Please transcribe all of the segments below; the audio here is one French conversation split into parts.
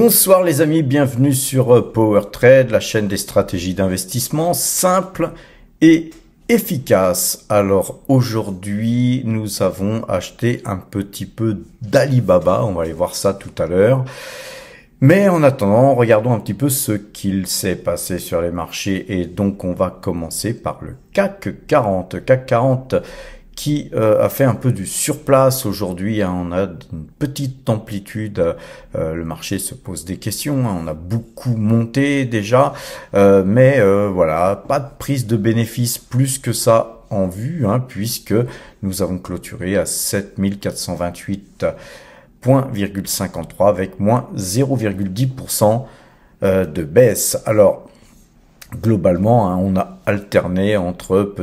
Bonsoir les amis, bienvenue sur Power Trade, la chaîne des stratégies d'investissement simples et efficaces. Alors aujourd'hui, nous avons acheté un petit peu d'Alibaba, on va aller voir ça tout à l'heure. Mais en attendant, regardons un petit peu ce qu'il s'est passé sur les marchés et donc on va commencer par le CAC 40. CAC 40 qui a fait un peu du surplace aujourd'hui, hein. On a une petite amplitude, le marché se pose des questions, hein. On a beaucoup monté déjà, mais voilà, pas de prise de bénéfice plus que ça en vue, hein, puisque nous avons clôturé à 7408,53 avec moins 0,10% de baisse. Alors, globalement, hein, on a alterné entre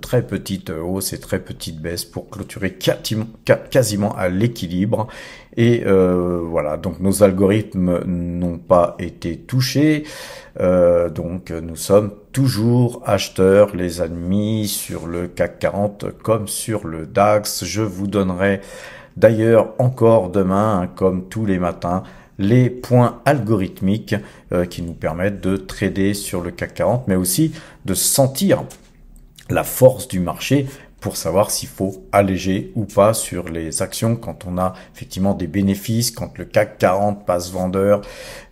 très petites hausses et très petites baisses pour clôturer quasiment à l'équilibre. Et voilà, donc nos algorithmes n'ont pas été touchés. Donc nous sommes toujours acheteurs, les amis, sur le CAC 40 comme sur le DAX. Je vous donnerai d'ailleurs encore demain, hein, comme tous les matins, les points algorithmiques qui nous permettent de trader sur le CAC 40, mais aussi de sentir la force du marché pour savoir s'il faut alléger ou pas sur les actions quand on a effectivement des bénéfices. Quand le CAC 40 passe vendeur,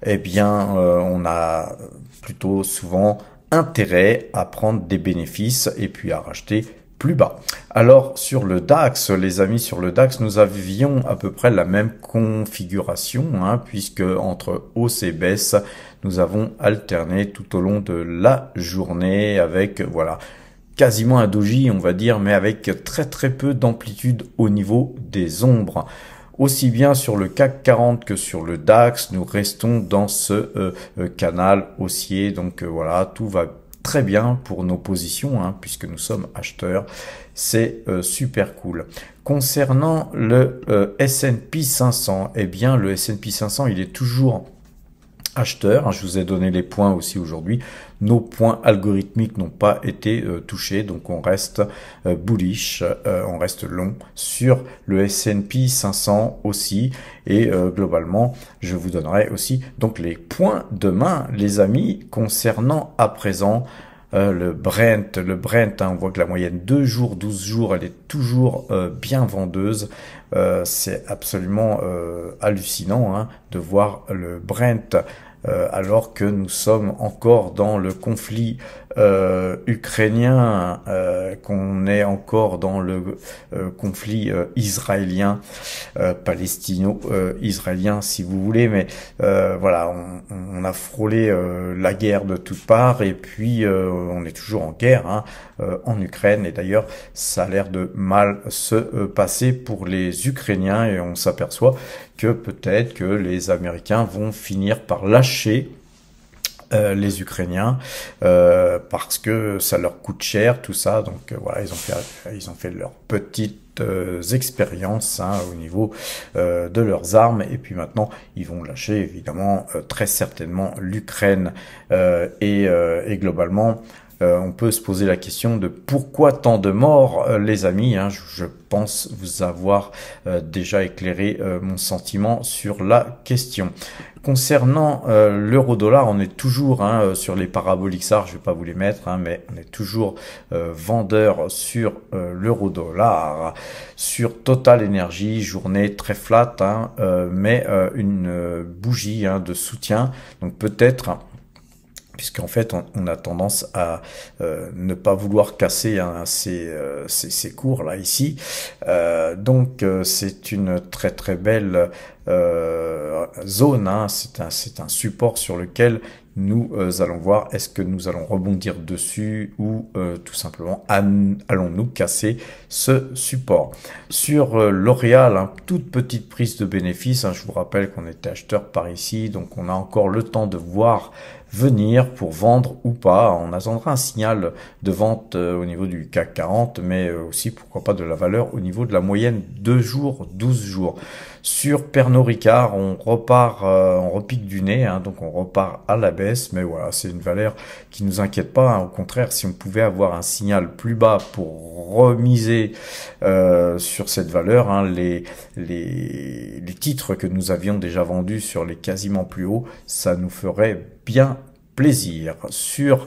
eh bien on a plutôt souvent intérêt à prendre des bénéfices et puis à racheter plus bas. Alors sur le DAX, les amis, sur le DAX, nous avions à peu près la même configuration, hein, puisque entre hausse et baisse, nous avons alterné tout au long de la journée avec, voilà, quasiment un doji, on va dire, mais avec très peu d'amplitude au niveau des ombres. Aussi bien sur le CAC 40 que sur le DAX, nous restons dans ce canal haussier. Donc voilà, tout va très bien pour nos positions, hein, puisque nous sommes acheteurs. C'est super cool. Concernant le S&P 500, eh bien le S&P 500, il est toujours acheteur, hein. Je vous ai donné les points aussi aujourd'hui. Nos points algorithmiques n'ont pas été touchés, donc on reste bullish, on reste long sur le S&P 500 aussi. Et globalement, je vous donnerai aussi donc les points demain, les amis, concernant à présent le Brent, hein, on voit que la moyenne 2 jours, 12 jours, elle est toujours bien vendeuse. C'est absolument hallucinant, hein, de voir le Brent alors que nous sommes encore dans le conflit ukrainien, qu'on est encore dans le conflit israélien, palestino-israélien si vous voulez, mais voilà, on a frôlé la guerre de toutes parts et puis on est toujours en guerre, hein, en Ukraine, et d'ailleurs ça a l'air de mal se passer pour les Ukrainiens et on s'aperçoit que peut-être que les Américains vont finir par lâcher les Ukrainiens parce que ça leur coûte cher tout ça. Donc voilà, ils ont fait leurs petites expériences, hein, au niveau de leurs armes, et puis maintenant ils vont lâcher évidemment très certainement l'Ukraine et globalement on peut se poser la question de pourquoi tant de morts, les amis, hein. Je pense vous avoir déjà éclairé mon sentiment sur la question. Concernant l'euro-dollar, on est toujours, hein, sur les paraboliques SAR, je vais pas vous les mettre, hein, mais on est toujours vendeur sur l'euro-dollar. Sur Total Energy, journée très flat, hein, mais une bougie, hein, de soutien, donc peut-être, puisqu'en fait on a tendance à ne pas vouloir casser, hein, ces cours là ici, donc c'est une très belle zone, hein. C'est un support sur lequel nous allons voir est-ce que nous allons rebondir dessus ou tout simplement allons-nous casser ce support. Sur L'Oréal, hein, toute petite prise de bénéfice, hein, je vous rappelle qu'on était acheteur par ici, donc on a encore le temps de voir venir pour vendre ou pas. On attendra un signal de vente au niveau du CAC 40, mais aussi pourquoi pas de la valeur au niveau de la moyenne 2 jours, 12 jours. Sur Pernod Ricard, on repart, on repique du nez, hein, donc on repart à la baisse, mais voilà, c'est une valeur qui nous inquiète pas, hein. Au contraire, si on pouvait avoir un signal plus bas pour remiser sur cette valeur, hein, les titres que nous avions déjà vendus sur les quasiment plus hauts, ça nous ferait bien plaisir. Sur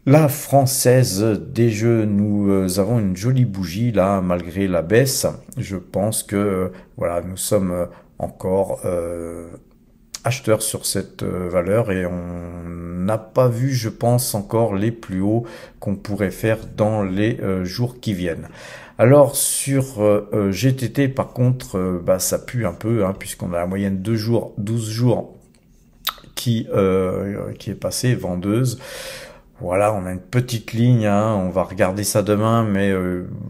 la Française des Jeux, nous avons une jolie bougie là, malgré la baisse. Je pense que voilà, nous sommes encore acheteurs sur cette valeur et on n'a pas vu, je pense, encore les plus hauts qu'on pourrait faire dans les jours qui viennent. Alors sur GTT, par contre, ça pue un peu, hein, puisqu'on a la moyenne 2 jours, 12 jours qui est passée vendeuse. Voilà, on a une petite ligne, hein, on va regarder ça demain, mais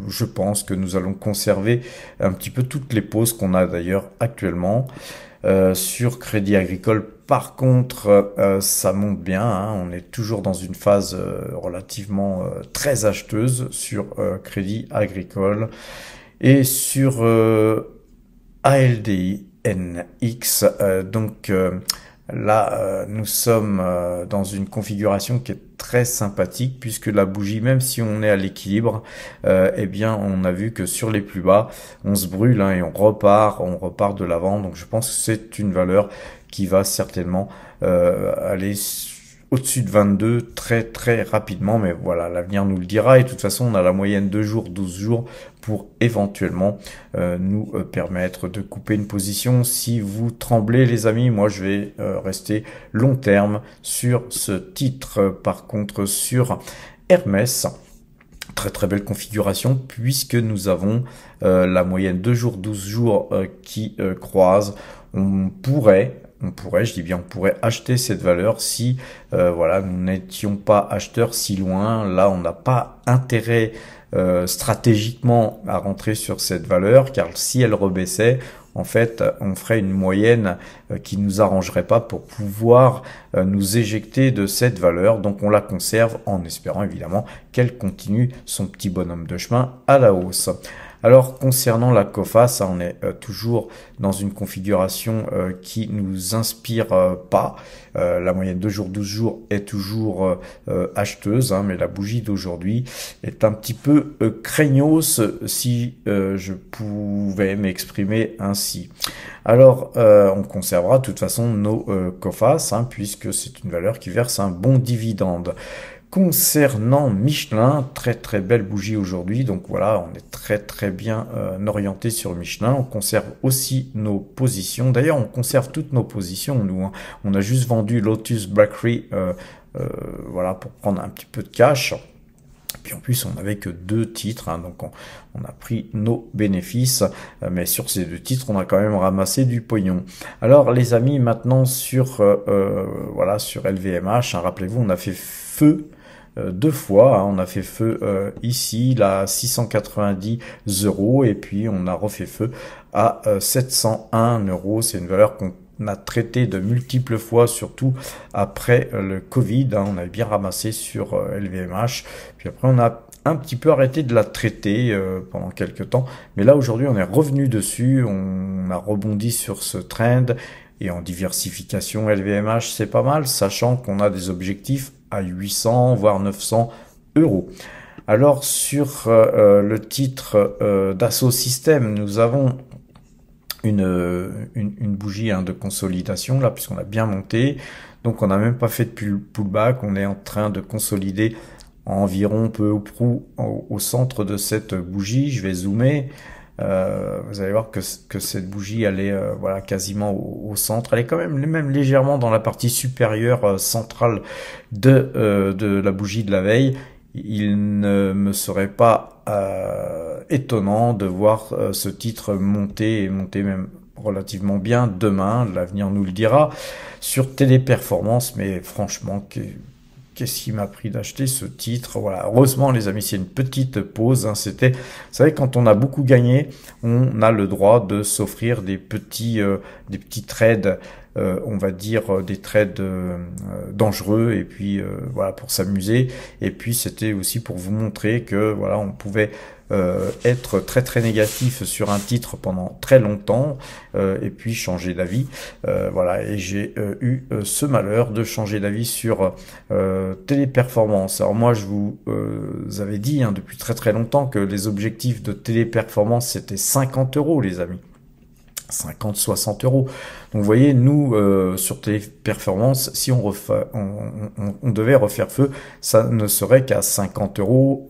je pense que nous allons conserver un petit peu toutes les pauses qu'on a d'ailleurs actuellement. Sur Crédit Agricole, par contre, ça monte bien, hein, on est toujours dans une phase relativement très acheteuse sur Crédit Agricole. Et sur ALDI NX, là, nous sommes dans une configuration qui est très sympathique puisque la bougie, même si on est à l'équilibre, eh bien, on a vu que sur les plus bas, on se brûle, hein, et on repart de l'avant. Donc, je pense que c'est une valeur qui va certainement aller au-dessus de 22 très très rapidement, mais voilà, l'avenir nous le dira. Et de toute façon, on a la moyenne 2 jours, 12 jours pour éventuellement nous permettre de couper une position. Si vous tremblez, les amis, moi je vais rester long terme sur ce titre. Par contre, sur Hermès, très très belle configuration puisque nous avons la moyenne 2 jours, 12 jours qui croise. On pourrait, je dis bien on pourrait acheter cette valeur si voilà, nous n'étions pas acheteurs si loin. Là, on n'a pas intérêt stratégiquement à rentrer sur cette valeur, car si elle rebaissait, en fait, on ferait une moyenne qui nous arrangerait pas pour pouvoir nous éjecter de cette valeur. Donc, on la conserve en espérant évidemment qu'elle continue son petit bonhomme de chemin à la hausse. Alors, concernant la COFAS, on est toujours dans une configuration qui nous inspire pas. La moyenne 2 jours, 12 jours est toujours acheteuse, hein, mais la bougie d'aujourd'hui est un petit peu craignos, si je pouvais m'exprimer ainsi. Alors, on conservera de toute façon nos COFAS, hein, puisque c'est une valeur qui verse un bon dividende. Concernant Michelin, très très belle bougie aujourd'hui, donc voilà, on est très très bien orienté sur Michelin. On conserve aussi nos positions, d'ailleurs on conserve toutes nos positions nous, hein. On a juste vendu Lotus Bakery voilà, pour prendre un petit peu de cash. Puis en plus, on n'avait que 2 titres, hein, donc on a pris nos bénéfices, mais sur ces 2 titres, on a quand même ramassé du pognon. Alors les amis, maintenant sur voilà, sur LVMH, hein, rappelez-vous, on a fait feu 2 fois, hein, on a fait feu ici, là, 690 €, et puis on a refait feu à 701 €. C'est une valeur qu'on a traité de multiples fois, surtout après le Covid, hein, on avait bien ramassé sur LVMH, puis après on a un petit peu arrêté de la traiter pendant quelques temps, mais là aujourd'hui on est revenu dessus, on a rebondi sur ce trend, et en diversification LVMH c'est pas mal, sachant qu'on a des objectifs à 800 voire 900 €. Alors sur le titre Dassault Systèmes, nous avons une bougie, hein, de consolidation là, puisqu'on a bien monté, donc on n'a même pas fait de pullback, on est en train de consolider environ peu ou prou au centre de cette bougie. Je vais zoomer, vous allez voir que cette bougie elle est voilà, quasiment au centre, elle est quand même légèrement dans la partie supérieure centrale de la bougie de la veille. Il ne me serait pas étonnant de voir ce titre monter, et monter même relativement bien demain, l'avenir nous le dira. Sur Téléperformance, mais franchement, qu'est-ce qui m'a pris d'acheter ce titre? Voilà, heureusement les amis, c'est une petite pause, hein, vous savez, quand on a beaucoup gagné, on a le droit de s'offrir des petits trades on va dire des trades dangereux, et puis voilà, pour s'amuser. Et puis c'était aussi pour vous montrer que voilà, on pouvait être très très négatif sur un titre pendant très longtemps, et puis changer d'avis. Voilà, et j'ai eu ce malheur de changer d'avis sur Téléperformance. Alors moi je vous avais dit depuis très très longtemps que les objectifs de Téléperformance c'était 50 € les amis. 50-60 €. Donc vous voyez, nous sur Téléperformance, si on devait refaire feu, ça ne serait qu'à 50 €,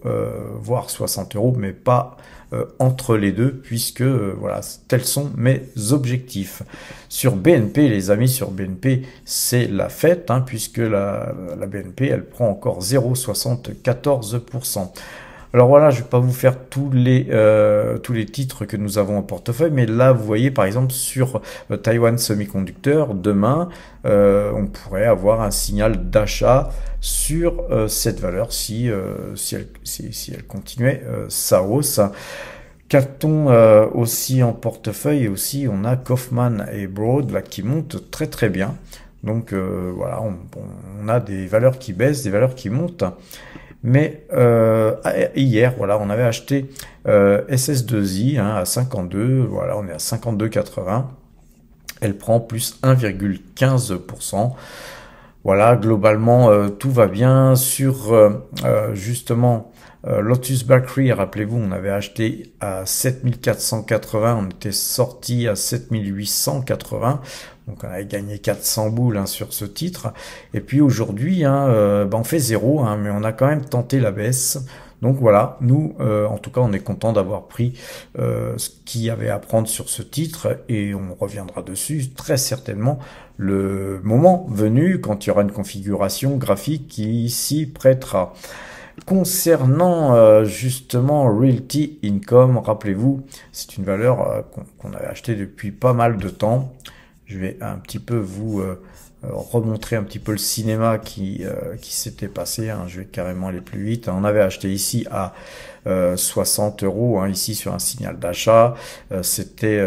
voire 60 €, mais pas entre les deux, puisque voilà, tels sont mes objectifs. Sur BNP, les amis, sur BNP, c'est la fête, puisque la BNP, elle prend encore 0,74%. Alors voilà, je vais pas vous faire tous les titres que nous avons en portefeuille, mais là vous voyez par exemple sur Taiwan Semiconductor, demain on pourrait avoir un signal d'achat sur cette valeur si elle continuait sa hausse. Qu'a-t-on aussi en portefeuille? Et aussi on a Kaufman et Broad là qui montent très très bien. Donc voilà, on a des valeurs qui baissent, des valeurs qui montent. Mais hier, voilà, on avait acheté SS2I à 52, voilà, on est à 52,80. Elle prend plus 1,15%. Voilà, globalement, tout va bien. Sur justement Lotus Bakery, rappelez-vous, on avait acheté à 7480, on était sorti à 7880. Donc on avait gagné 400 boules sur ce titre. Et puis aujourd'hui, on fait 0, mais on a quand même tenté la baisse. Donc voilà, nous, en tout cas, on est content d'avoir pris ce qu'il y avait à prendre sur ce titre. Et on reviendra dessus très certainement le moment venu, quand il y aura une configuration graphique qui s'y prêtera. Concernant justement Realty Income, rappelez-vous, c'est une valeur qu'on avait achetée depuis pas mal de temps. Je vais un petit peu vous remontrer un petit peu le cinéma qui s'était passé. Je vais carrément aller plus vite. On avait acheté ici à 60 €, ici sur un signal d'achat. C'était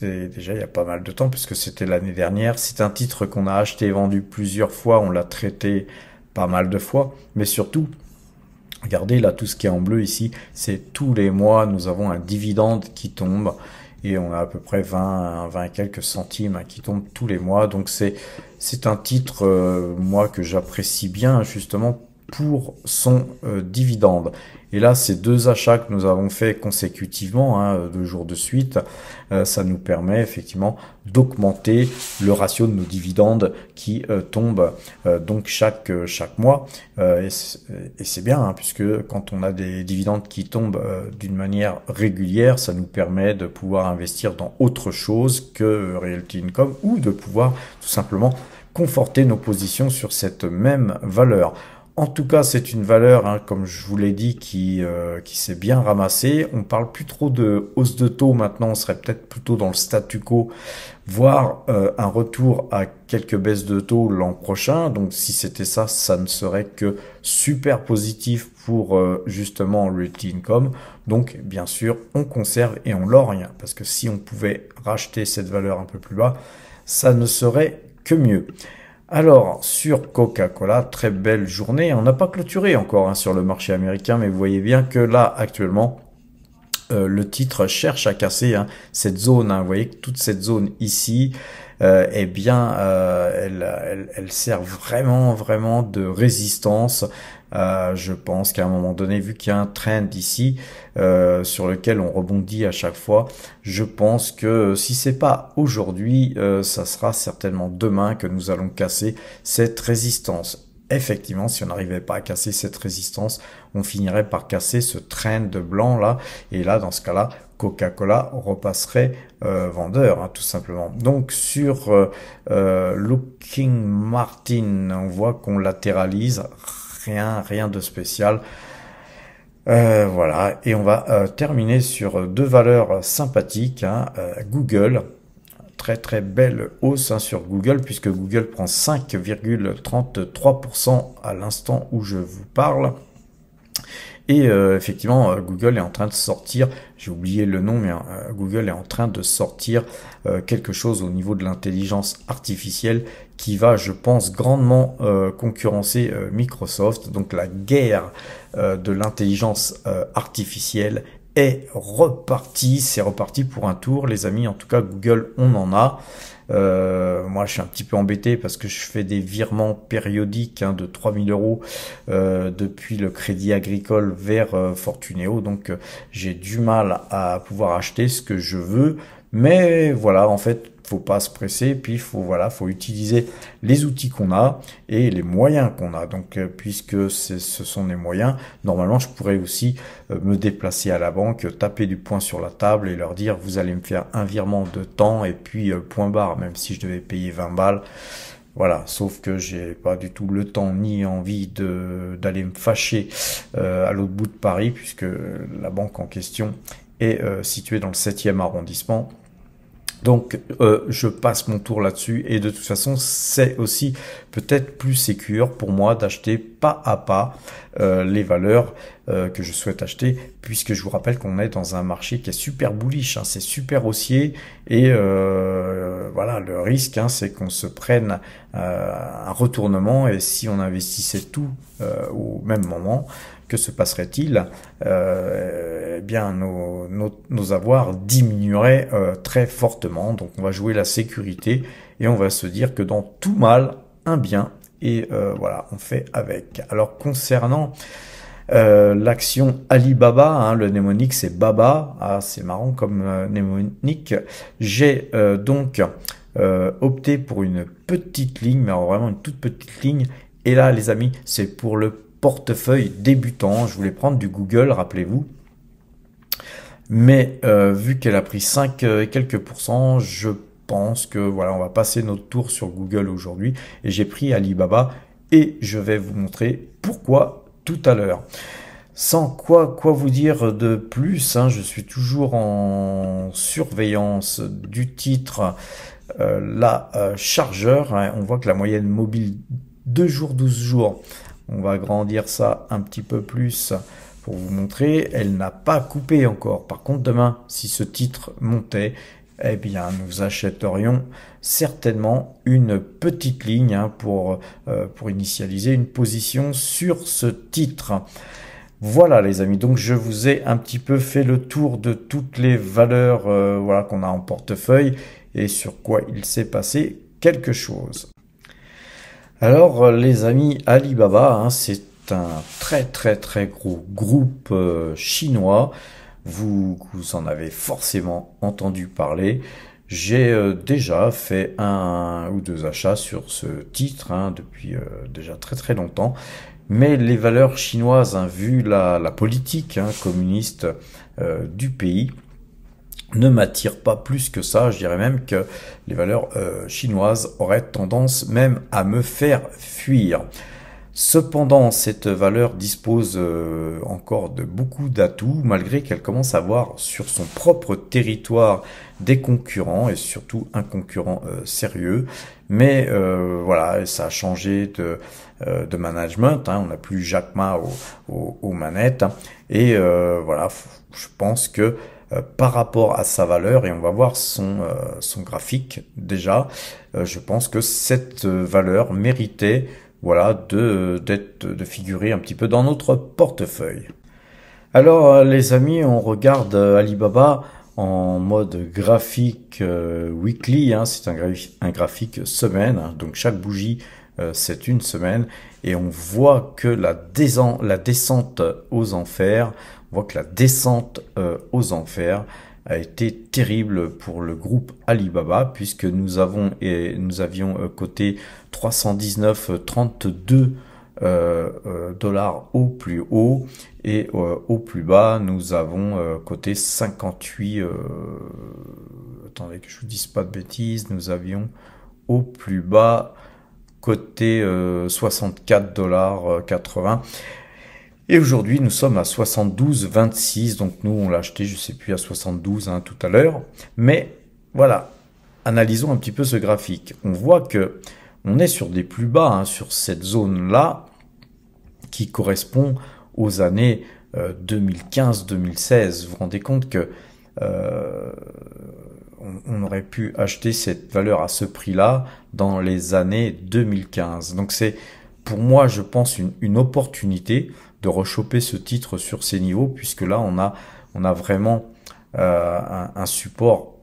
déjà il y a pas mal de temps, puisque c'était l'année dernière. C'est un titre qu'on a acheté et vendu plusieurs fois. On l'a traité pas mal de fois, mais surtout, regardez là, tout ce qui est en bleu ici, c'est tous les mois, nous avons un dividende qui tombe. Et on a à peu près 20 et quelques centimes qui tombent tous les mois. Donc c'est un titre, moi, que j'apprécie bien, justement, pour son dividende. Et là, ces deux achats que nous avons fait consécutivement, 2 jours de suite, ça nous permet effectivement d'augmenter le ratio de nos dividendes qui tombent donc chaque mois. Et c'est bien, puisque quand on a des dividendes qui tombent d'une manière régulière, ça nous permet de pouvoir investir dans autre chose que Realty Income, ou de pouvoir tout simplement conforter nos positions sur cette même valeur. En tout cas, c'est une valeur, comme je vous l'ai dit, qui s'est bien ramassée. On parle plus trop de hausse de taux maintenant, on serait peut-être plutôt dans le statu quo, voire un retour à quelques baisses de taux l'an prochain. Donc si c'était ça, ça ne serait que super positif pour justement Realty Income. Donc bien sûr, on conserve et on lorgne, parce que si on pouvait racheter cette valeur un peu plus bas, ça ne serait que mieux. Alors, sur Coca-Cola, très belle journée. On n'a pas clôturé encore sur le marché américain, mais vous voyez bien que là, actuellement, le titre cherche à casser cette zone. Vous voyez que toute cette zone ici, eh bien, elle sert vraiment de résistance. Je pense qu'à un moment donné, vu qu'il y a un trend ici sur lequel on rebondit à chaque fois, je pense que si c'est pas aujourd'hui, ça sera certainement demain que nous allons casser cette résistance. Effectivement, si on n'arrivait pas à casser cette résistance, on finirait par casser ce trend blanc là, et là, dans ce cas-là, Coca-Cola repasserait vendeur, tout simplement. Donc sur Lockheed Martin, on voit qu'on latéralise, rien de spécial. Voilà, et on va terminer sur deux valeurs sympathiques, Google. Très belle hausse sur Google, puisque Google prend 5,33% à l'instant où je vous parle. Et effectivement, Google est en train de sortir, j'ai oublié le nom, mais Google est en train de sortir quelque chose au niveau de l'intelligence artificielle qui va, je pense, grandement concurrencer Microsoft. Donc la guerre de l'intelligence artificielle est repartie. C'est reparti pour un tour, les amis. En tout cas, Google, on en a. Moi, je suis un petit peu embêté parce que je fais des virements périodiques de 3000 euros depuis le Crédit Agricole vers Fortunéo. Donc, j'ai du mal à pouvoir acheter ce que je veux. Mais voilà, en fait, faut pas se presser. Puis, faut utiliser les outils qu'on a et les moyens qu'on a. Donc, puisque ce sont les moyens, normalement, je pourrais aussi me déplacer à la banque, taper du poing sur la table et leur dire, vous allez me faire un virement de temps et puis point barre, même si je devais payer 20 balles. Voilà, sauf que j'ai pas du tout le temps ni envie d'aller me fâcher à l'autre bout de Paris, puisque la banque en question est située dans le 7e arrondissement. Donc, je passe mon tour là-dessus et de toute façon, c'est aussi peut-être plus sécure pour moi d'acheter pas à pas les valeurs que je souhaite acheter, puisque je vous rappelle qu'on est dans un marché qui est super bullish, c'est super haussier et voilà, le risque, c'est qu'on se prenne un retournement et si on investissait tout au même moment, que se passerait-il? Eh bien, nos avoirs diminueraient très fortement. Donc, on va jouer la sécurité et on va se dire que dans tout mal, un bien. Et voilà, on fait avec. Alors, concernant l'action Alibaba, le mnémonique c'est Baba. Ah, c'est marrant comme mnémonique. J'ai donc opté pour une petite ligne, mais alors vraiment une toute petite ligne. Et là, les amis, c'est pour le portefeuille débutant. Je voulais prendre du Google, rappelez-vous. Mais vu qu'elle a pris 5 et quelques pourcents, je pense que voilà, on va passer notre tour sur Google aujourd'hui. Et j'ai pris Alibaba et je vais vous montrer pourquoi tout à l'heure. Sans quoi vous dire de plus, je suis toujours en surveillance du titre la chargeur. On voit que la moyenne mobile 2 jours, 12 jours. On va agrandir ça un petit peu plus pour vous montrer. Elle n'a pas coupé encore. Par contre, demain, si ce titre montait, eh bien, nous achèterions certainement une petite ligne pour initialiser une position sur ce titre. Voilà les amis, donc je vous ai un petit peu fait le tour de toutes les valeurs voilà, qu'on a en portefeuille et sur quoi il s'est passé quelque chose. Alors les amis, Alibaba, c'est un très gros groupe chinois. Vous en avez forcément entendu parler. J'ai déjà fait 1 ou 2 achats sur ce titre depuis déjà très longtemps. Mais les valeurs chinoises, vu la politique communiste du pays, ne m'attire pas plus que ça. Je dirais même que les valeurs chinoises auraient tendance même à me faire fuir. Cependant, cette valeur dispose encore de beaucoup d'atouts, malgré qu'elle commence à avoir sur son propre territoire des concurrents, et surtout un concurrent sérieux. Mais voilà, ça a changé de management, on n'a plus Jack Ma aux manettes, et voilà, je pense que par rapport à sa valeur, et on va voir son graphique déjà, je pense que cette valeur méritait voilà, de figurer un petit peu dans notre portefeuille. Alors les amis, on regarde Alibaba en mode graphique weekly, c'est un graphique semaine, donc chaque bougie c'est une semaine, et on voit que la descente aux enfers, a été terrible pour le groupe Alibaba, puisque nous avions coté 319,32 dollars au plus haut, et au plus bas nous avons coté 58 attendez que je vous dise pas de bêtises, nous avions au plus bas coté 64,80 $. Et aujourd'hui, nous sommes à 72,26. Donc nous, on l'a acheté, je sais plus, à 72 tout à l'heure. Mais voilà, analysons un petit peu ce graphique. On voit que on est sur des plus bas, sur cette zone-là, qui correspond aux années 2015-2016. Vous vous rendez compte que on aurait pu acheter cette valeur à ce prix-là dans les années 2015. Donc c'est pour moi, je pense, une opportunité de rechoper ce titre sur ces niveaux, puisque là on a vraiment un support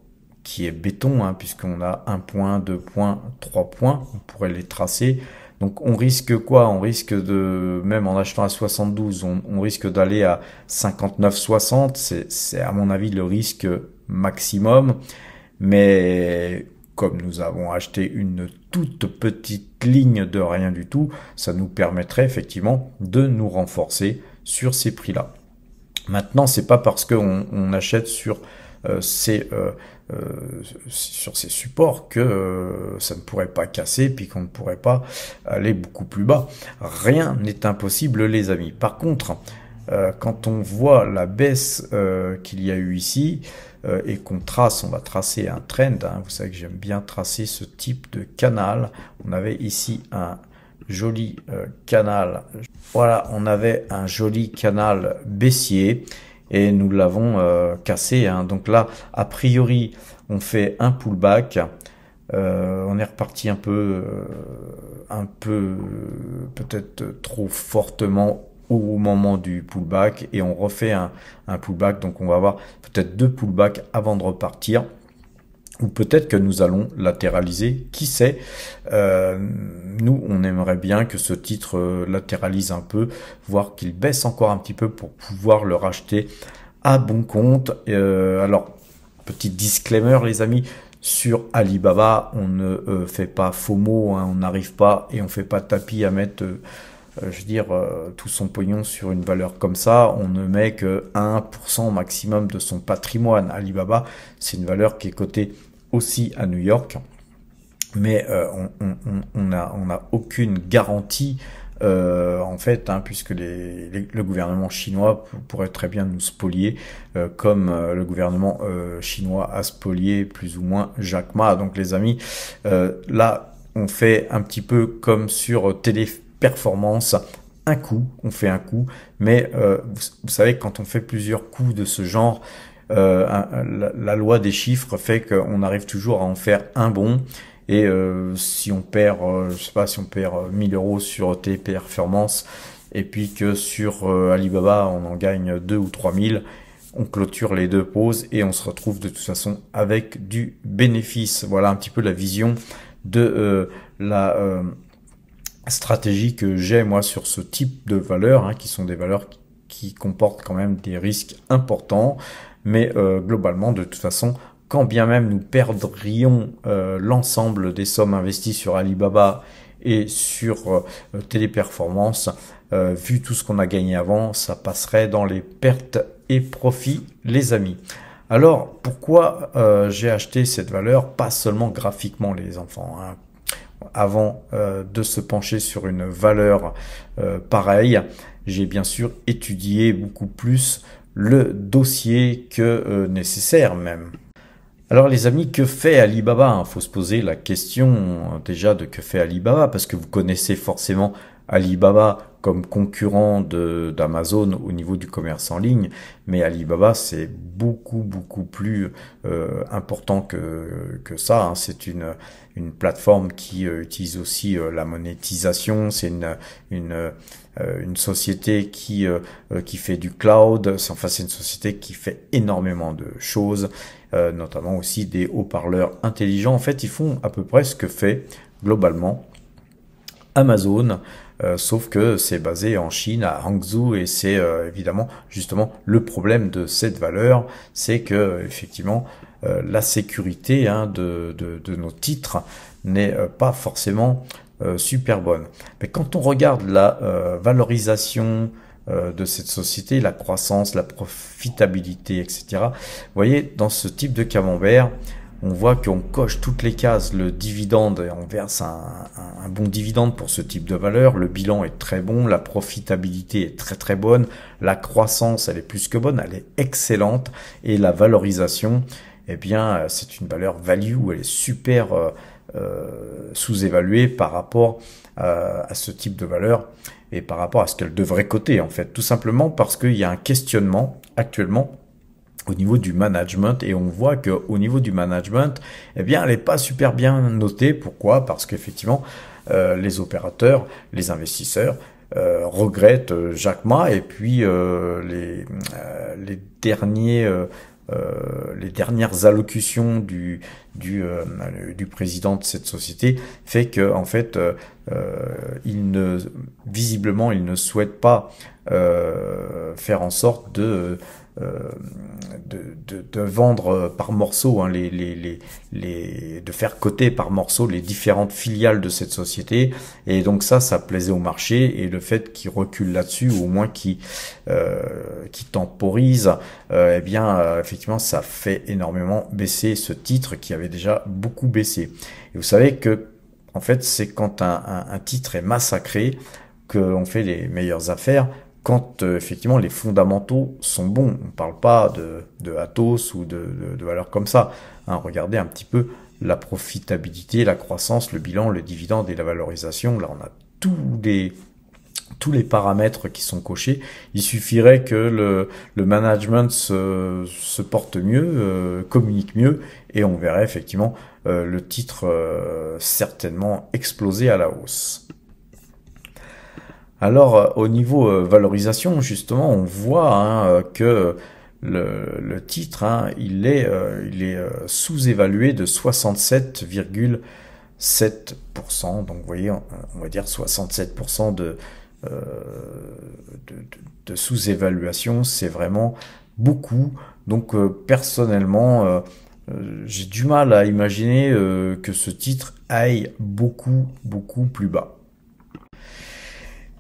qui est béton, hein, puisqu'on a 1 point, 2 points, 3 points, on pourrait les tracer. Donc on risque quoi? On risque de, même en achetant à 72, on risque d'aller à 59,60. C'est à mon avis le risque maximum. Mais comme nous avons acheté une toute petite ligne de rien du tout, ça nous permettrait effectivement de nous renforcer sur ces prix-là. Maintenant, c'est pas parce qu'on achète sur ces supports que ça ne pourrait pas casser puis qu'on ne pourrait pas aller beaucoup plus bas. Rien n'est impossible, les amis. Par contre, quand on voit la baisse qu'il y a eu ici et qu'on trace, on va tracer un trend, hein, vous savez que j'aime bien tracer ce type de canal. On avait ici un joli canal, voilà, on avait un joli canal baissier et nous l'avons cassé, hein. Donc là, a priori, on fait un pullback. On est reparti un peu peut-être trop fortement au moment du pullback et on refait un pullback. Donc on va avoir peut-être 2 pullbacks avant de repartir. Ou peut-être que nous allons latéraliser, qui sait. Nous, on aimerait bien que ce titre latéralise un peu, voire qu'il baisse encore un petit peu pour pouvoir le racheter à bon compte. Alors, petit disclaimer, les amis, sur Alibaba, on ne fait pas FOMO, hein, on n'arrive pas et on fait pas tapis à mettre... je veux dire, tout son pognon sur une valeur comme ça, on ne met que 1% maximum de son patrimoine. Alibaba, c'est une valeur qui est cotée aussi à New York, mais on n'a aucune garantie en fait, hein, puisque le gouvernement chinois pourrait très bien nous spolier, comme le gouvernement chinois a spolié plus ou moins Jack Ma. Donc les amis, là, on fait un petit peu comme sur Téléperformance, un coup, on fait un coup, mais vous savez, quand on fait plusieurs coups de ce genre, la loi des chiffres fait qu'on arrive toujours à en faire un bon. Et si on perd, je sais pas, si on perd 1000 euros sur Téléperformance, et puis que sur Alibaba on en gagne 2 ou 3000, on clôture les 2 pauses et on se retrouve de toute façon avec du bénéfice. Voilà un petit peu la vision de la stratégie que j'ai moi sur ce type de valeurs, hein, qui sont des valeurs qui comportent quand même des risques importants, mais globalement de toute façon, quand bien même nous perdrions l'ensemble des sommes investies sur Alibaba et sur Téléperformance, vu tout ce qu'on a gagné avant, ça passerait dans les pertes et profits, les amis. Alors, pourquoi j'ai acheté cette valeur? Pas seulement graphiquement, les enfants, hein. Avant de se pencher sur une valeur pareille, j'ai bien sûr étudié beaucoup plus le dossier que nécessaire même. Alors les amis, que fait Alibaba? Il faut se poser la question déjà de que fait Alibaba, parce que vous connaissez forcément Alibaba comme concurrent d'Amazon au niveau du commerce en ligne, mais Alibaba c'est beaucoup plus important que ça, hein. C'est une plateforme qui utilise aussi la monétisation. C'est une société qui fait du cloud. Enfin, c'est une société qui fait énormément de choses, notamment aussi des haut-parleurs intelligents. En fait, ils font à peu près ce que fait globalement Amazon, sauf que c'est basé en Chine, à Hangzhou, et c'est évidemment justement le problème de cette valeur, c'est que effectivement la sécurité, hein, de nos titres n'est pas forcément super bonne. Mais quand on regarde la valorisation de cette société, la croissance, la profitabilité, etc., vous voyez, dans ce type de camembert, on voit qu'on coche toutes les cases, le dividende, et on verse un bon dividende pour ce type de valeur, le bilan est très bon, la profitabilité est très bonne, la croissance, elle est plus que bonne, elle est excellente, et la valorisation, eh bien, c'est une valeur value, elle est super sous-évaluée par rapport à ce type de valeur. et par rapport à ce qu'elle devrait coter en fait. Tout simplement parce qu'il y a un questionnement actuellement au niveau du management, et on voit que au niveau du management, eh bien, elle n'est pas super bien notée. Pourquoi? Parce qu'effectivement, les opérateurs, les investisseurs regrettent Jack Ma, et puis les derniers les dernières allocutions du président de cette société fait que en fait visiblement il ne souhaite pas faire en sorte de vendre par morceaux, hein, de faire coter par morceaux les différentes filiales de cette société, et donc ça plaisait au marché, et le fait qu'il recule là-dessus, ou au moins qu'il temporise, eh bien effectivement ça fait énormément baisser ce titre qui avait déjà beaucoup baissé. Et vous savez que en fait c'est quand un titre est massacré qu'on fait les meilleures affaires, quand effectivement les fondamentaux sont bons. On ne parle pas de Atos ou de valeurs comme ça. Hein, regardez un petit peu la profitabilité, la croissance, le bilan, le dividende et la valorisation. Là, on a tous les paramètres qui sont cochés. Il suffirait que le management se porte mieux, communique mieux, et on verrait effectivement le titre certainement exploser à la hausse. Alors, au niveau valorisation, justement, on voit hein, que le titre, hein, il est sous-évalué de 67,7%. Donc, vous voyez, on va dire 67% de sous-évaluation, c'est vraiment beaucoup. Donc, personnellement, j'ai du mal à imaginer que ce titre aille beaucoup, beaucoup plus bas.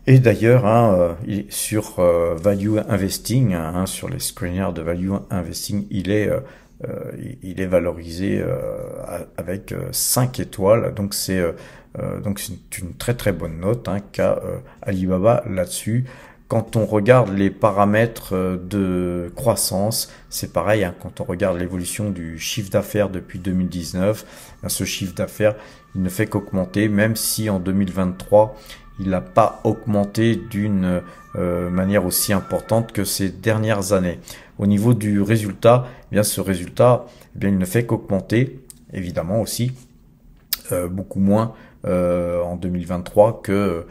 Et d'ailleurs, hein, sur Value Investing, hein, sur les screeners de Value Investing, il est valorisé avec 5 étoiles. Donc c'est une très très bonne note hein, qu'a Alibaba là-dessus. Quand on regarde les paramètres de croissance, c'est pareil, hein, quand on regarde l'évolution du chiffre d'affaires depuis 2019, ce chiffre d'affaires, il ne fait qu'augmenter, même si en 2023, il n'a pas augmenté d'une manière aussi importante que ces dernières années. Au niveau du résultat, eh bien ce résultat, eh bien, il ne fait qu'augmenter, évidemment aussi, beaucoup moins en 2023 que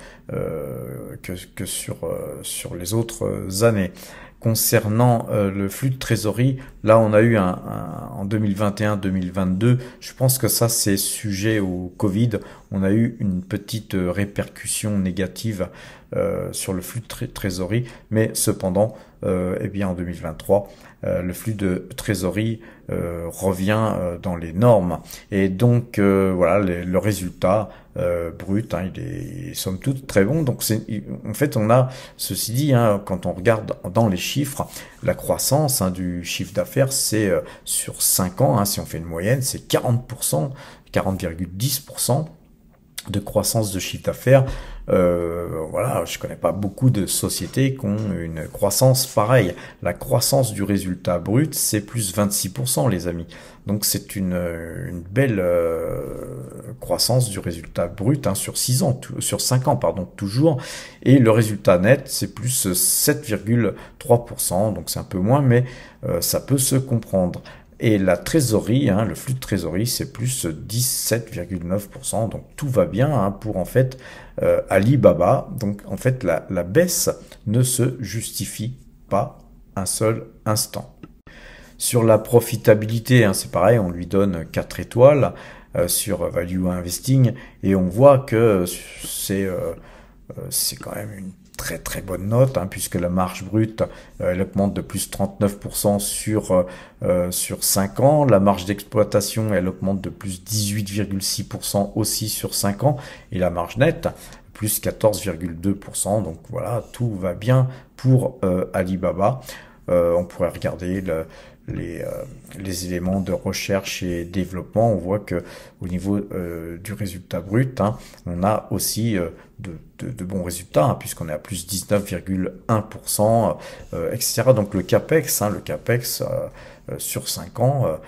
sur les autres années. Concernant le flux de trésorerie, là on a eu en 2021-2022, je pense que ça c'est sujet au Covid, on a eu une petite répercussion négative sur le flux de trésorerie, mais cependant, eh bien en 2023, le flux de trésorerie revient dans les normes, et donc voilà le résultat brut, hein, il est somme toute très bon. Donc en fait on a, ceci dit, hein, quand on regarde dans les chiffres, la croissance hein, du chiffre d'affaires, c'est sur 5 ans, hein, si on fait une moyenne, c'est 40%, 40,10% de croissance de chiffre d'affaires. Voilà, je connais pas beaucoup de sociétés qui ont une croissance pareille. La croissance du résultat brut, c'est plus 26%, les amis. Donc c'est une belle croissance du résultat brut hein, sur 5 ans, pardon, toujours. Et le résultat net, c'est plus 7,3%. Donc c'est un peu moins, mais ça peut se comprendre. Et la trésorerie, hein, le flux de trésorerie, c'est plus 17,9%. Donc tout va bien hein, pour en fait Alibaba. Donc en fait la baisse ne se justifie pas un seul instant. Sur la profitabilité, hein, c'est pareil, on lui donne 4 étoiles sur Value Investing, et on voit que c'est quand même une très très bonne note hein, puisque la marge brute elle augmente de plus 39% sur 5 ans, la marge d'exploitation elle augmente de plus 18,6% aussi sur 5 ans, et la marge nette plus 14,2%. donc voilà, tout va bien pour Alibaba. On pourrait regarder les éléments de recherche et développement. On voit que au niveau du résultat brut, hein, on a aussi de bons résultats, hein, puisqu'on est à plus 19,1%, etc. Donc le CAPEX, hein, sur 5 ans,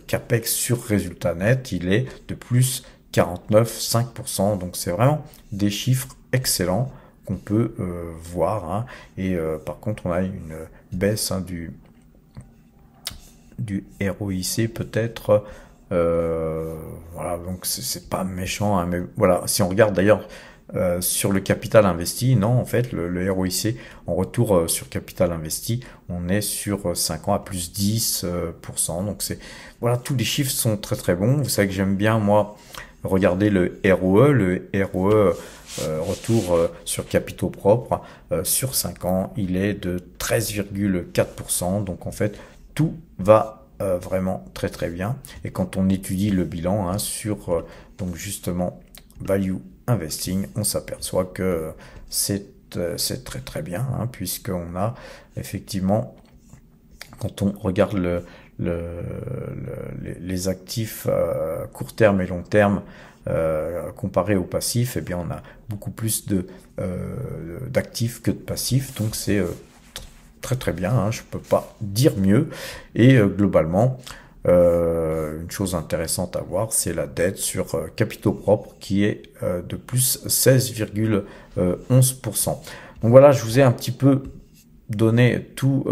CAPEX sur résultat net, il est de plus 49,5%. Donc c'est vraiment des chiffres excellents qu'on peut voir, hein. Et par contre, on a une baisse, hein, du ROIC peut-être. Voilà, donc c'est pas méchant, hein, mais voilà, si on regarde d'ailleurs sur le capital investi, non, en fait, le ROIC en retour sur capital investi, on est sur 5 ans à plus 10%. Donc voilà, tous les chiffres sont très très bons. Vous savez que j'aime bien, moi, regarder le ROE. Le ROE, retour sur capitaux propres, sur 5 ans, il est de 13,4%. Donc en fait, tout va vraiment très très bien. Et quand on étudie le bilan, hein, sur donc justement value investing, on s'aperçoit que c'est très très bien, hein, puisqu'on a effectivement, quand on regarde les actifs court terme et long terme comparés aux passifs, eh bien on a beaucoup plus d'actifs que de passifs, donc c'est très très bien, hein, je peux pas dire mieux. Et globalement, une chose intéressante à voir, c'est la dette sur capitaux propres qui est de plus 16,11%. Donc voilà, je vous ai un petit peu donné tous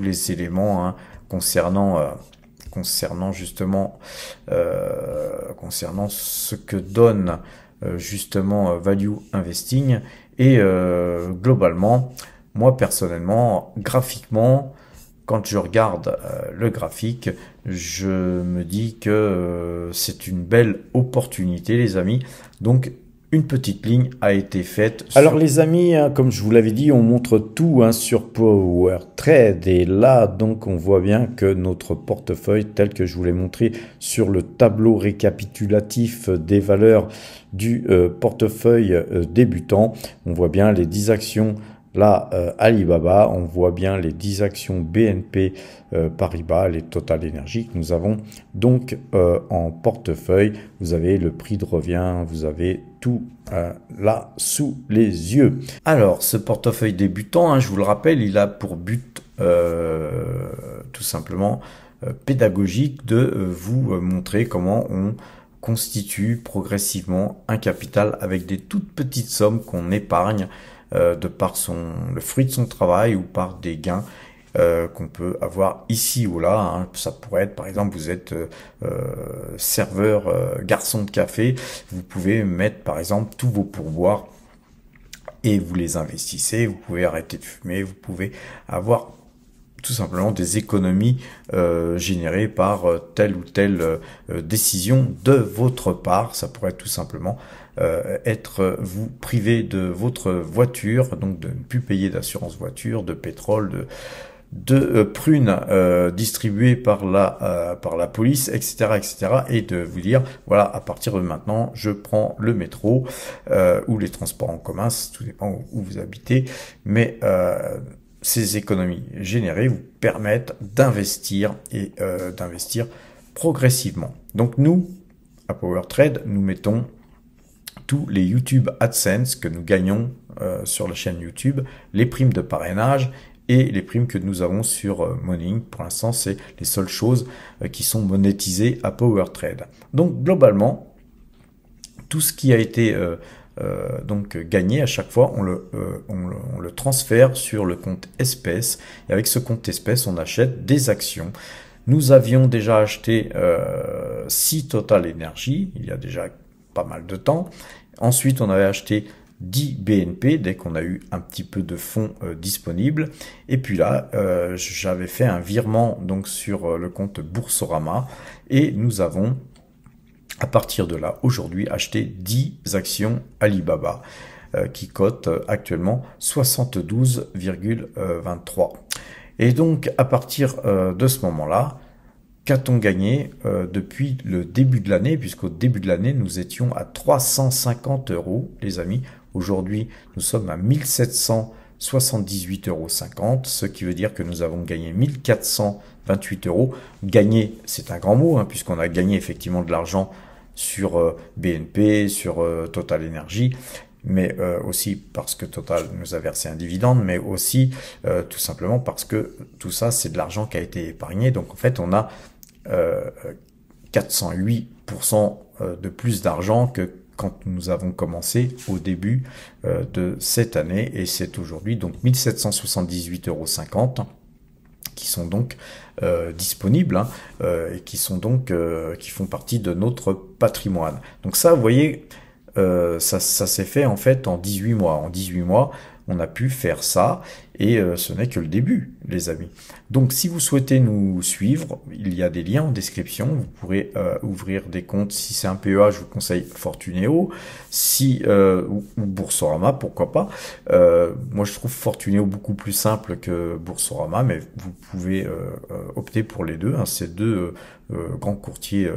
les éléments, hein, concernant justement concernant ce que donne justement value investing. Et globalement, moi personnellement, graphiquement, quand je regarde le graphique, je me dis que c'est une belle opportunité, les amis. Donc, une petite ligne a été faite. Alors les amis, hein, comme je vous l'avais dit, on montre tout, hein, sur Power Trade. Et là, donc, on voit bien que notre portefeuille, tel que je vous l'ai montré sur le tableau récapitulatif des valeurs du portefeuille débutant, on voit bien les 10 actions. Là, Alibaba, on voit bien les 10 actions BNP Paribas, les Total Energy que nous avons donc en portefeuille. Vous avez le prix de revient, vous avez tout là sous les yeux. Alors, ce portefeuille débutant, hein, je vous le rappelle, il a pour but tout simplement pédagogique de vous montrer comment on constitue progressivement un capital avec des toutes petites sommes qu'on épargne de par le fruit de son travail ou par des gains qu'on peut avoir ici ou là, hein. Ça pourrait être, par exemple, vous êtes serveur, garçon de café, vous pouvez mettre par exemple tous vos pourboires et vous les investissez, vous pouvez arrêter de fumer, vous pouvez avoir tout simplement des économies générées par telle ou telle décision de votre part. Ça pourrait tout simplement être vous priver de votre voiture, donc de ne plus payer d'assurance voiture, de pétrole, de prunes distribuées par la police, etc., etc., et de vous dire, voilà, à partir de maintenant, je prends le métro ou les transports en commun, tout dépend où vous habitez, mais ces économies générées vous permettent d'investir et d'investir progressivement. Donc nous, à Power Trade, nous mettons tous les YouTube AdSense que nous gagnons sur la chaîne YouTube, les primes de parrainage et les primes que nous avons sur Morning. Pour l'instant, c'est les seules choses qui sont monétisées à Power Trade. Donc globalement, tout ce qui a été donc gagné, à chaque fois, on le transfère sur le compte espèces. Et avec ce compte espèces, on achète des actions. Nous avions déjà acheté 6 Total Energy, il y a déjà pas mal de temps. Ensuite, on avait acheté 10 BNP dès qu'on a eu un petit peu de fonds disponibles. Et puis là, j'avais fait un virement donc sur le compte Boursorama et nous avons, à partir de là, aujourd'hui, acheté 10 actions Alibaba qui cotent actuellement 72,23. Et donc, à partir de ce moment-là, qu'a-t-on gagné depuis le début de l'année, puisqu'au début de l'année, nous étions à 350 €, les amis. Aujourd'hui, nous sommes à 1778,50 €, ce qui veut dire que nous avons gagné 1428 €. Gagner, c'est un grand mot, hein, puisqu'on a gagné effectivement de l'argent sur BNP, sur Total Energy, mais aussi parce que Total nous a versé un dividende, mais aussi tout simplement parce que tout ça, c'est de l'argent qui a été épargné. Donc en fait, on a 408% de plus d'argent que quand nous avons commencé au début de cette année, et c'est aujourd'hui donc 1778,50 € qui sont donc disponibles et qui sont donc qui font partie de notre patrimoine. Donc ça, vous voyez, ça s'est fait en fait en 18 mois. En 18 mois, on a pu faire ça et ce n'est que le début, les amis. Donc si vous souhaitez nous suivre, il y a des liens en description. Vous pourrez ouvrir des comptes. Si c'est un PEA, je vous conseille Fortuneo, ou Boursorama, pourquoi pas. Moi, je trouve Fortuneo beaucoup plus simple que Boursorama, mais vous pouvez opter pour les deux. C'est deux grands courtiers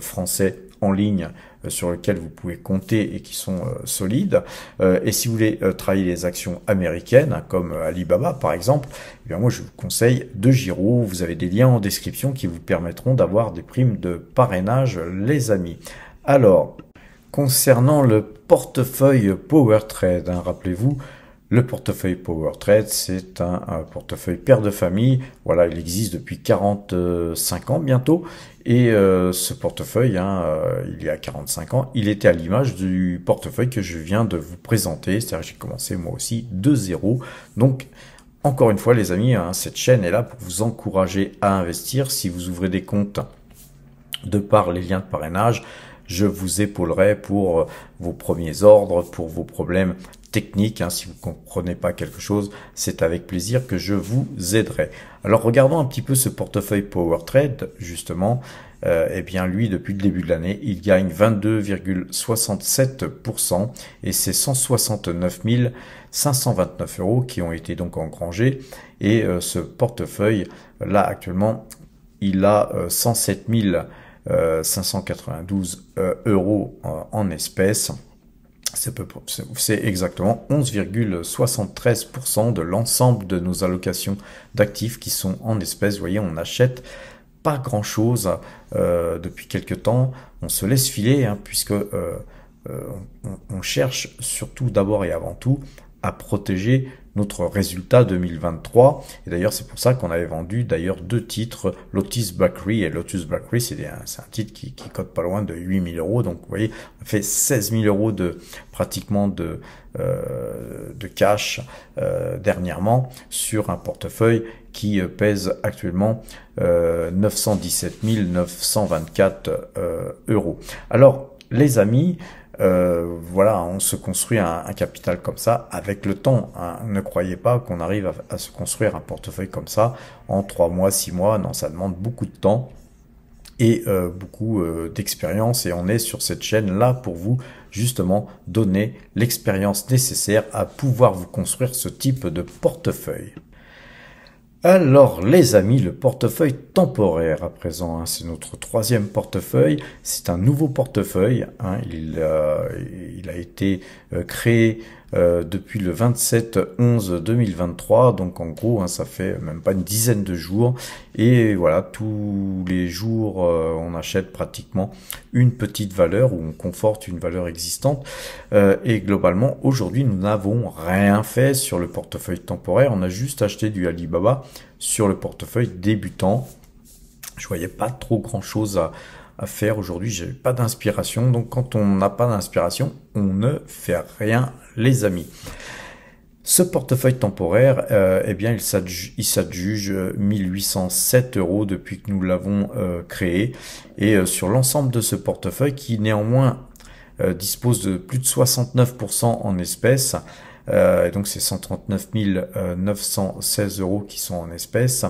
français en ligne sur lesquels vous pouvez compter et qui sont solides. Et si vous voulez travailler les actions américaines, comme Alibaba par exemple, eh bien moi je vous conseille DeGiro. Vous avez des liens en description qui vous permettront d'avoir des primes de parrainage, les amis. Alors, concernant le portefeuille PowerTrade, rappelez-vous, le portefeuille PowerTrade, c'est un portefeuille père de famille. Voilà, il existe depuis 45 ans bientôt. Et ce portefeuille, il y a 45 ans, il était à l'image du portefeuille que je viens de vous présenter. C'est-à-dire que j'ai commencé moi aussi de zéro. Donc, encore une fois, les amis, cette chaîne est là pour vous encourager à investir. Si vous ouvrez des comptes de par les liens de parrainage, je vous épaulerai pour vos premiers ordres, pour vos problèmes techniques. Si vous ne comprenez pas quelque chose, c'est avec plaisir que je vous aiderai. Alors regardons un petit peu ce portefeuille PowerTrade, justement. Eh bien lui, depuis le début de l'année, il gagne 22,67% et c'est 169 529 € qui ont été donc engrangés. Et ce portefeuille, là actuellement, il a 107 592 € en espèces. C'est exactement 11,73% de l'ensemble de nos allocations d'actifs qui sont en espèces. Vous voyez, on n'achète pas grand-chose depuis quelques temps. On se laisse filer puisque on cherche surtout d'abord et avant tout à protéger notre résultat 2023. Et d'ailleurs, c'est pour ça qu'on avait vendu d'ailleurs deux titres, Lotus Bakery. Et Lotus Bakery, c'est un titre qui cote pas loin de 8 000 €. Donc, vous voyez, on fait 16 000 € pratiquement de cash dernièrement sur un portefeuille qui pèse actuellement 917 924 €. Alors, les amis, voilà, on se construit un capital comme ça avec le temps. Ne croyez pas qu'on arrive à se construire un portefeuille comme ça en 3 mois, 6 mois. Non, ça demande beaucoup de temps et beaucoup d'expérience. Et on est sur cette chaîne-là pour vous, justement, donner l'expérience nécessaire à pouvoir vous construire ce type de portefeuille. Alors les amis, le portefeuille temporaire à présent, c'est notre troisième portefeuille, c'est un nouveau portefeuille, il a été créé depuis le 27/11/2023, donc en gros ça fait même pas une dizaine de jours, et voilà, tous les jours on achète pratiquement une petite valeur ou on conforte une valeur existante, et globalement aujourd'hui nous n'avons rien fait sur le portefeuille temporaire, on a juste acheté du Alibaba sur le portefeuille débutant. Je voyais pas trop grand chose à faire aujourd'hui, j'ai pas d'inspiration, donc quand on n'a pas d'inspiration, on ne fait rien les amis. Ce portefeuille temporaire, eh bien il s'adjuge 1807 € depuis que nous l'avons créé, et sur l'ensemble de ce portefeuille qui néanmoins dispose de plus de 69% en espèces, et donc c'est 139 916 € qui sont en espèces.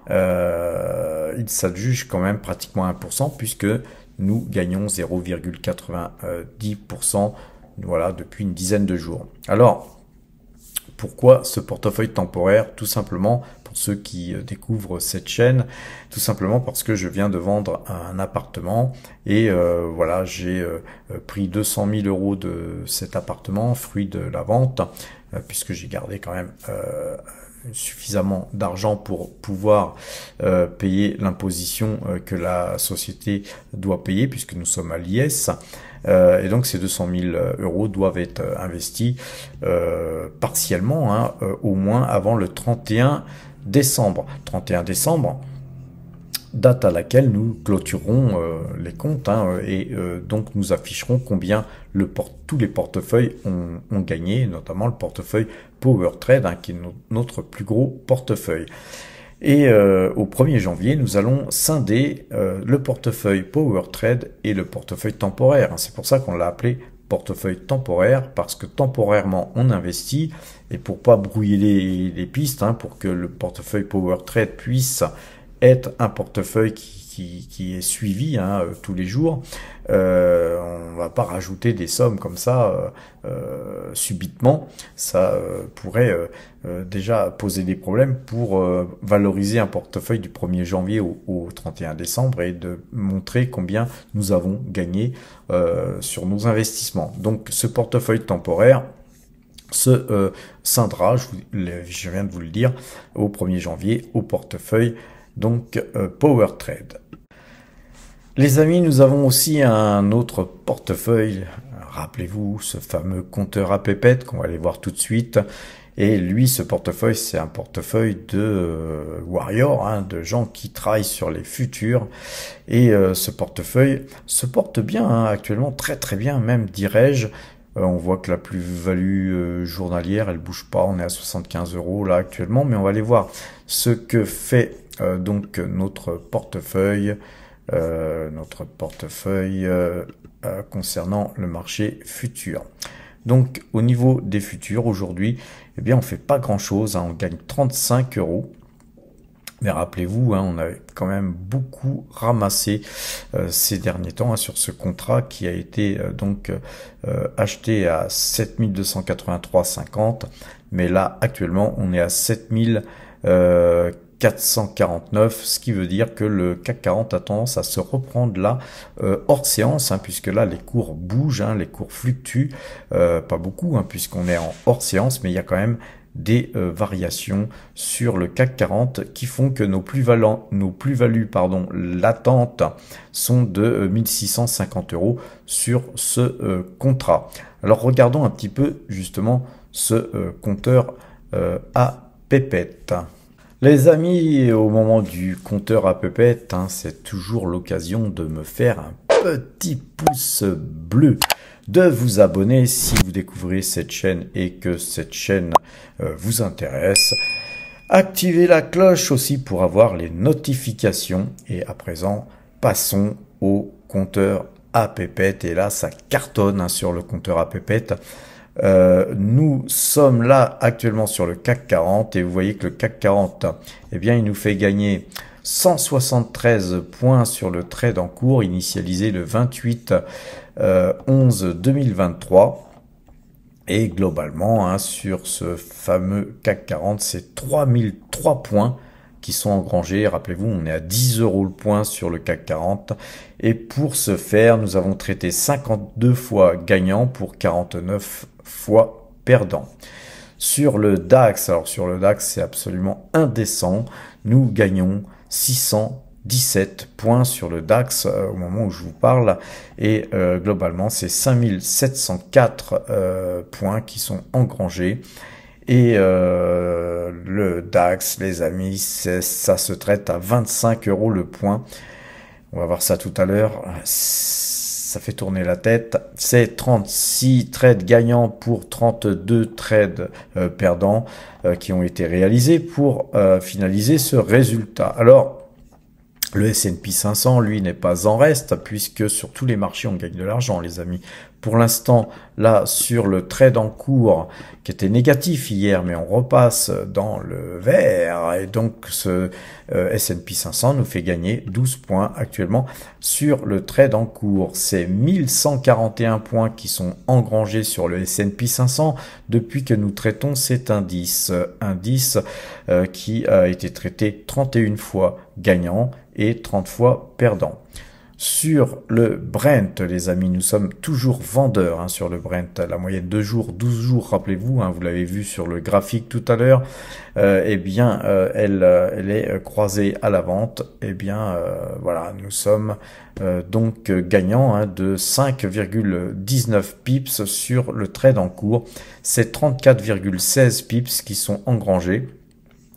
Il s'adjuge quand même pratiquement 1% puisque nous gagnons 0,90% voilà, depuis une dizaine de jours. Alors, pourquoi ce portefeuille temporaire? Tout simplement, pour ceux qui découvrent cette chaîne, tout simplement parce que je viens de vendre un appartement et voilà, j'ai pris 200 000 € de cet appartement, fruit de la vente, puisque j'ai gardé quand même suffisamment d'argent pour pouvoir payer l'imposition que la société doit payer, puisque nous sommes à l'IS. Et donc ces 200 000 € doivent être investis partiellement, au moins avant le 31 décembre. 31 décembre, date à laquelle nous clôturerons les comptes et donc nous afficherons combien tous les portefeuilles ont gagné, notamment le portefeuille Power Trade qui est notre plus gros portefeuille. Et au 1er janvier, nous allons scinder le portefeuille Power Trade et le portefeuille temporaire. C'est pour ça qu'on l'a appelé portefeuille temporaire, parce que temporairement on investit, et pour pas brouiller les pistes, pour que le portefeuille Power Trade puisse être un portefeuille qui est suivi tous les jours, on va pas rajouter des sommes comme ça subitement. Ça pourrait déjà poser des problèmes pour valoriser un portefeuille du 1er janvier au 31 décembre et de montrer combien nous avons gagné sur nos investissements. Donc ce portefeuille temporaire se scindera, je viens de vous le dire, au 1er janvier au portefeuille donc Power Trade. Les amis, nous avons aussi un autre portefeuille. Rappelez-vous ce fameux compteur à pépettes qu'on va aller voir tout de suite. Et lui, ce portefeuille, c'est un portefeuille de warriors, de gens qui travaillent sur les futurs. Et ce portefeuille se porte bien, actuellement très très bien, même dirais-je. On voit que la plus-value journalière, elle bouge pas. On est à 75 € là actuellement, mais on va aller voir ce que fait donc notre portefeuille. Concernant le marché futur. Donc au niveau des futurs aujourd'hui, eh bien on fait pas grand chose, on gagne 35 €. Mais rappelez-vous, on a quand même beaucoup ramassé ces derniers temps sur ce contrat qui a été acheté à 7283,50. Mais là actuellement on est à 7449, ce qui veut dire que le CAC 40 a tendance à se reprendre là hors séance, puisque là les cours bougent, les cours fluctuent, pas beaucoup puisqu'on est en hors séance, mais il y a quand même des variations sur le CAC 40 qui font que nos plus-values latentes sont de 1650 € sur ce contrat. Alors regardons un petit peu justement ce compteur à pépettes. Les amis, au moment du compteur à pépettes, c'est toujours l'occasion de me faire un petit pouce bleu, de vous abonner si vous découvrez cette chaîne et que cette chaîne vous intéresse. Activez la cloche aussi pour avoir les notifications. Et à présent, passons au compteur à pépettes. Et là, ça cartonne sur le compteur à pépettes. Nous sommes là actuellement sur le CAC 40 et vous voyez que le CAC 40, il nous fait gagner 173 points sur le trade en cours initialisé le 28/11/2023 et globalement sur ce fameux CAC 40, c'est 3003 points qui sont engrangés. Rappelez-vous, on est à 10 € le point sur le CAC 40 et pour ce faire, nous avons traité 52 fois gagnant pour 49 fois perdant. Sur le DAX, alors sur le DAX, c'est absolument indécent. Nous gagnons 617 points sur le DAX au moment où je vous parle et globalement, c'est 5704 points qui sont engrangés. Et le DAX, les amis, ça se traite à 25 € le point. On va voir ça tout à l'heure. Ça fait tourner la tête. C'est 36 trades gagnants pour 32 trades perdants qui ont été réalisés pour finaliser ce résultat. Alors, le S&P 500, lui, n'est pas en reste, puisque sur tous les marchés, on gagne de l'argent, les amis. Pour l'instant, là, sur le trade en cours, qui était négatif hier, mais on repasse dans le vert, et donc ce S&P 500 nous fait gagner 12 points actuellement sur le trade en cours. C'est 1141 points qui sont engrangés sur le S&P 500 depuis que nous traitons cet indice qui a été traité 31 fois gagnant et 30 fois perdant. Sur le Brent, les amis, nous sommes toujours vendeurs sur le Brent. La moyenne 2 jours, 12 jours, rappelez-vous, vous l'avez vu sur le graphique tout à l'heure, elle est croisée à la vente. Voilà, nous sommes donc gagnants de 5,19 pips sur le trade en cours. C'est 34,16 pips qui sont engrangés.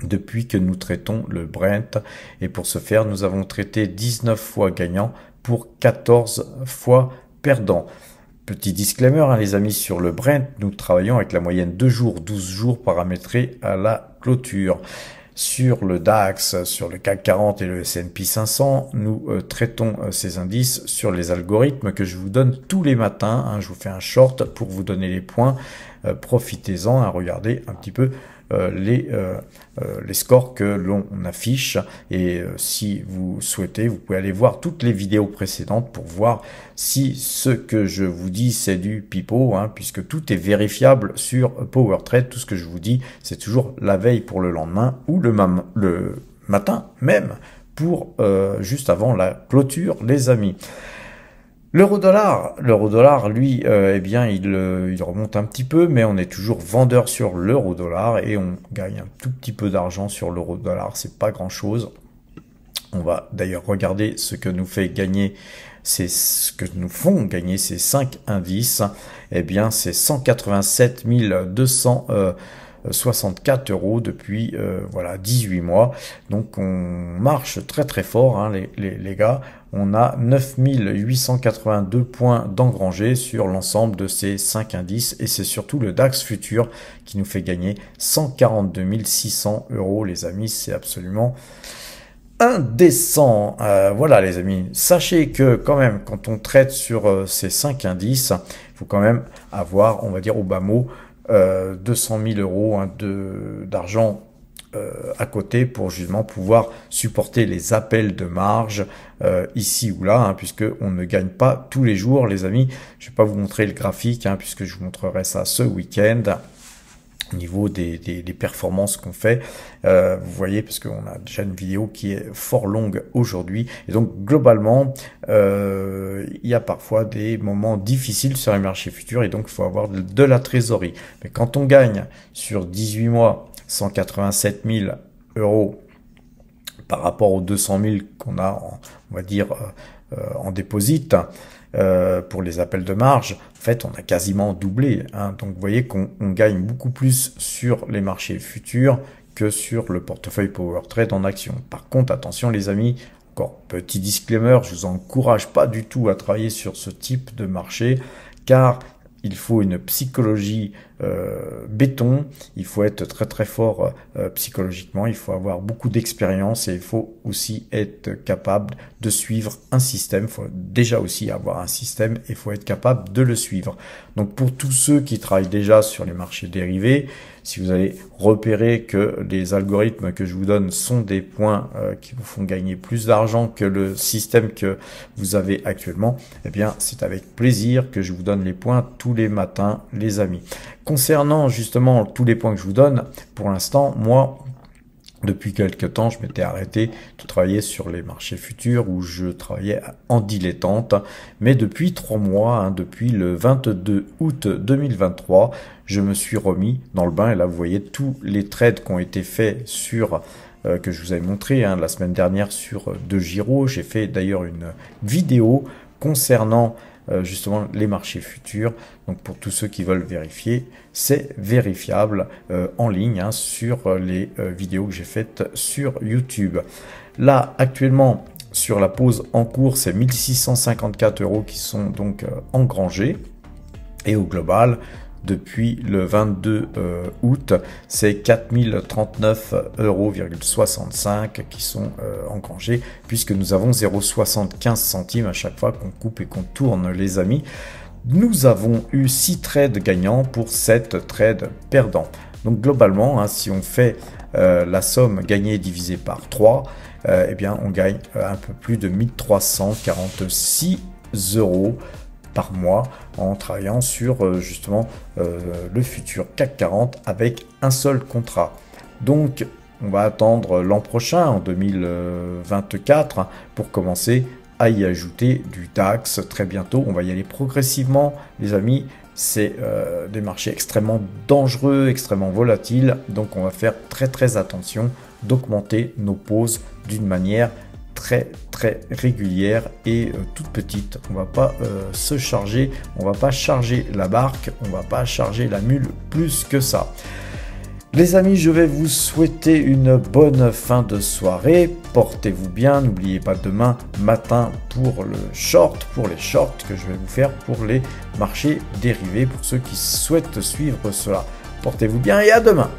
depuis que nous traitons le Brent. Et pour ce faire, nous avons traité 19 fois gagnant pour 14 fois perdant. Petit disclaimer, hein, les amis, sur le Brent, nous travaillons avec la moyenne 2 jours, 12 jours paramétrés à la clôture. Sur le DAX, sur le CAC 40 et le S&P 500, nous traitons ces indices sur les algorithmes que je vous donne tous les matins. Hein, je vous fais un short pour vous donner les points. Profitez-en à regarder un petit peu les scores que l'on affiche. Et si vous souhaitez, vous pouvez aller voir toutes les vidéos précédentes pour voir si ce que je vous dis c'est du pipeau, hein, puisque tout est vérifiable sur PowerTrade. Tout ce que je vous dis, c'est toujours la veille pour le lendemain ou le matin même pour juste avant la clôture, les amis. L'euro-dollar, lui, eh bien, il remonte un petit peu, mais on est toujours vendeur sur l'euro-dollar et on gagne un tout petit peu d'argent sur l'euro-dollar. C'est pas grand-chose. On va d'ailleurs regarder ce que nous fait gagner, c'est ce que nous font gagner ces 5 indices. Eh bien, c'est 187 264 € depuis voilà 18 mois. Donc on marche très très fort, hein, les gars. On a 9882 points d'engrangés sur l'ensemble de ces 5 indices et c'est surtout le DAX futur qui nous fait gagner 142 600 €, les amis. C'est absolument indécent. Voilà, les amis. Sachez que quand même, quand on traite sur ces 5 indices, il faut quand même avoir, on va dire au bas mot, 200 000 € hein, d'argent à côté pour justement pouvoir supporter les appels de marge ici ou là, hein, puisque on ne gagne pas tous les jours, les amis. Je vais pas vous montrer le graphique, hein, puisque je vous montrerai ça ce week-end au niveau des performances qu'on fait. Vous voyez, parce qu'on a déjà une vidéo qui est fort longue aujourd'hui. Et donc, globalement, il y a parfois des moments difficiles sur les marchés futurs et donc il faut avoir de la trésorerie. Mais quand on gagne sur 18 mois 187 000 € par rapport aux 200 000 qu'on a, on va dire, en déposit, pour les appels de marge, en fait, on a quasiment doublé. Hein. Donc, vous voyez qu'on gagne beaucoup plus sur les marchés futurs que sur le portefeuille PowerTrade en action. Par contre, attention les amis, encore petit disclaimer, je vous encourage pas du tout à travailler sur ce type de marché, car il faut une psychologie béton, il faut être très très fort psychologiquement, il faut avoir beaucoup d'expérience et il faut aussi être capable de suivre un système. Il faut déjà aussi avoir un système et il faut être capable de le suivre. Donc pour tous ceux qui travaillent déjà sur les marchés dérivés, si vous allez repérer que les algorithmes que je vous donne sont des points qui vous font gagner plus d'argent que le système que vous avez actuellement, eh bien c'est avec plaisir que je vous donne les points tous les matins, les amis. Concernant justement tous les points que je vous donne, pour l'instant, moi, depuis quelques temps, je m'étais arrêté de travailler sur les marchés futurs où je travaillais en dilettante. Mais depuis 3 mois, hein, depuis le 22 août 2023, je me suis remis dans le bain. Et là, vous voyez tous les trades qui ont été faits sur que je vous avais montré hein, la semaine dernière sur DeGiro. J'ai fait d'ailleurs une vidéo concernant justement les marchés futurs. Donc pour tous ceux qui veulent vérifier, c'est vérifiable en ligne hein, sur les vidéos que j'ai faites sur YouTube. Là actuellement sur la pause en cours, c'est 1654 € qui sont donc engrangés et au global depuis le 22 août, c'est 4039,65 € qui sont engrangés, puisque nous avons 0,75 centimes à chaque fois qu'on coupe et qu'on tourne, les amis. Nous avons eu 6 trades gagnants pour 7 trades perdants. Donc globalement, hein, si on fait la somme gagnée divisée par 3, eh bien on gagne un peu plus de 1346 € par mois en travaillant sur justement le futur CAC 40 avec un seul contrat. Donc on va attendre l'an prochain, en 2024, pour commencer à y ajouter du DAX très bientôt. On va y aller progressivement, les amis. C'est des marchés extrêmement dangereux, extrêmement volatiles. Donc on va faire très très attention d'augmenter nos pauses d'une manière très régulière et toute petite. On va pas se charger, on va pas charger la barque, on va pas charger la mule plus que ça. Les amis, je vais vous souhaiter une bonne fin de soirée. Portez-vous bien. N'oubliez pas demain matin pour les shorts que je vais vous faire pour les marchés dérivés pour ceux qui souhaitent suivre cela. Portez-vous bien et à demain.